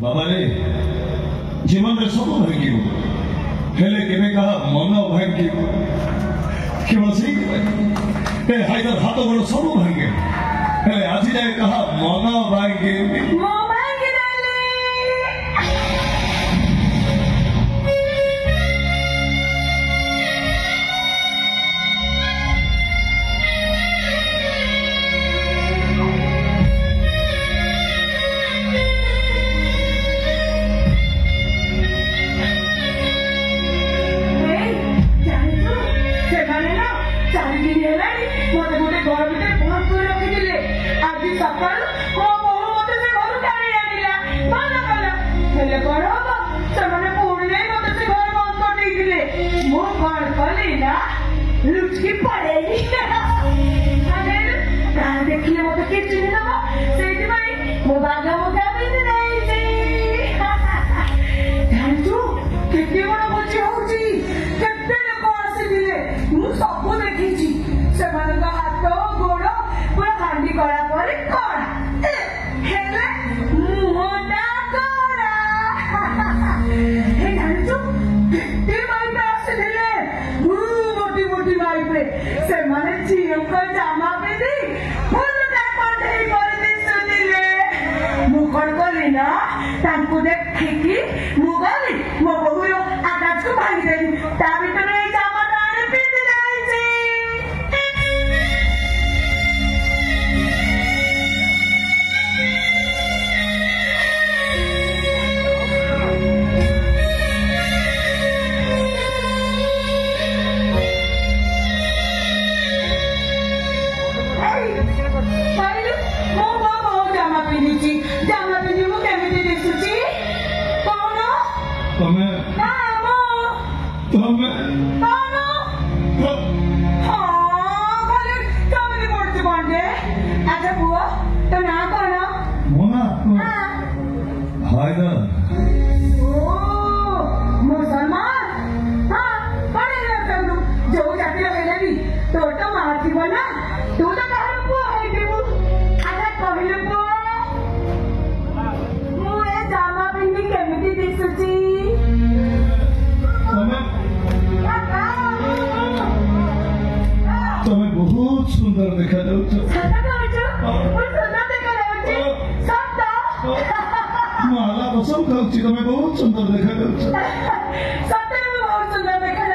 बाबा रे जीवन रे सब भाग्य हेले केबे कहा मन भाग्य केवल से ए हाइदर हाथ बड़ सब भाग्य हेले आज जाए कहा मन भाग्य लुचकी पड़ेगी देखिए मत के चिन्ह ना सेठी भाई मो बागा मुदा भी नहीं जानतु केते बड़ बच्चे होची केते लोक आसीले मु सब देखिची सेमान का हाथ गोड़ पूरा हांडी करा पर कोन हेले मुहटा करा हे जानतु केते भाई आसीले से माने झील को जामा पिंधि फुलटा कोठे कर दिसुतिले मुखर करी ना तांकु देखिकी मु गली मो बहुरो आकाश को भांगी देली ता भीतर ए जामा दाणे पिंधि देइछि सुंदर देखा माला तो सब खाऊची तुम्हें बहुत सुंदर देखा बहुत सुंदर देखा